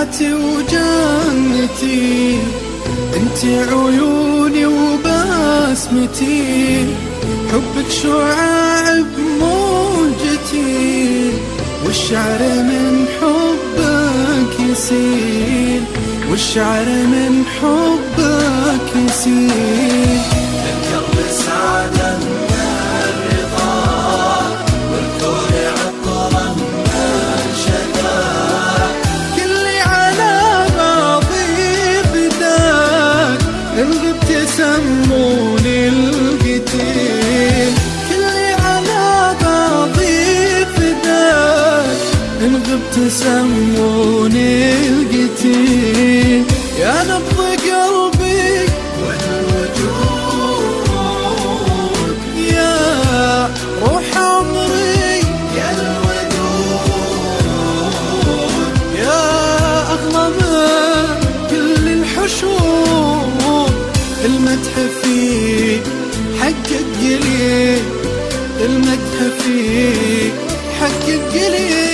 حياتي وجنتي، انت عيوني وبسمتي، حبك شعاع بموجتي، والشعر من حبك يسيل، والشعر من حبك يسيل. القلب سعادة من الرضا، والكون عطرا من شذا، كلي على بعضي فداك، إن غبت سموني القتيل، كلي على بعضي فداك، إن غبت سموني القتيل. يا نبض قلبي والوجود، يا روح عمري، يا الودود، يا أغلى من كل الحشود، المدح فيك حقك قليل، المدح فيك حقك قليل.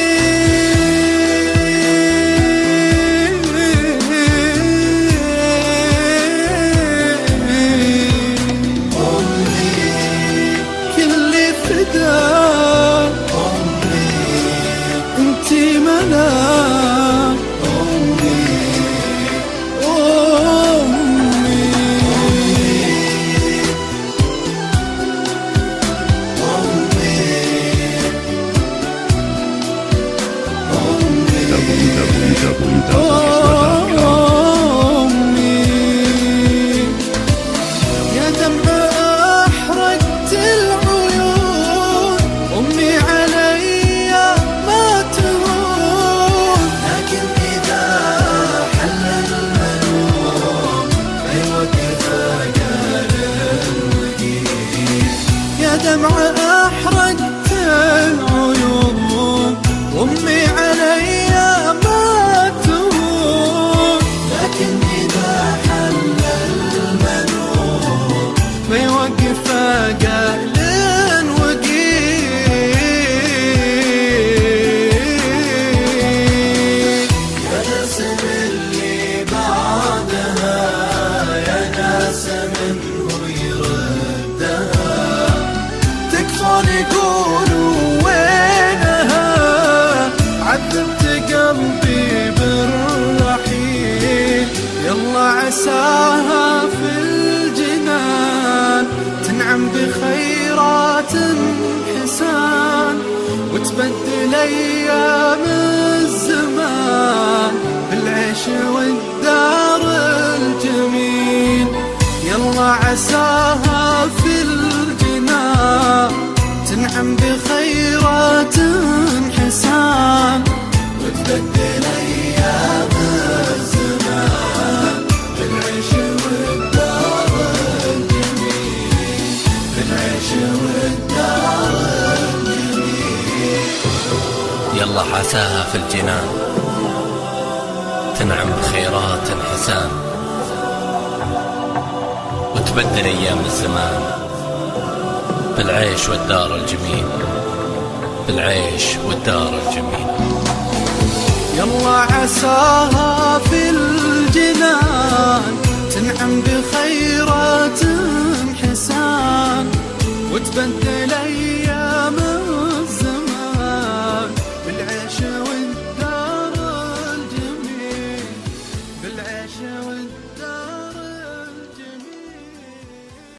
انتي ملاك أمي، أمي، أمي، يا دمع أحرقت العيون، أمي علي ما تهون، لكن إذا حل المنون فيوقف قال الوقيف. يا دمع أحرقت العيون، أمي علي ما تهون، لكن إذا حل المنون ما يوقف قال وقيل. يا ناس اللي بعدها، يا ناس من هو يردها، تكفون يقولوا وينها، عذبت قلبي بالرحيل، يلا عساها في الجنان تنعم بخيرات حسان، وتبدل أيام الزمان بالعيش والدار الجميل. يلا عساها في الجنان تنعم بخيرات حسان، وتبدل أيام الزمان بالعيش والدار الجميل، بالعيش والدار الجميل. يلا عساها في الجنان تنعم بخيرات حسان، وتبدل أيام الزمان بالعيش والدار الجميل، بالعيش والدار الجميل. يلا عساها في الجنان تنعم بخيرات حسان، وتبدل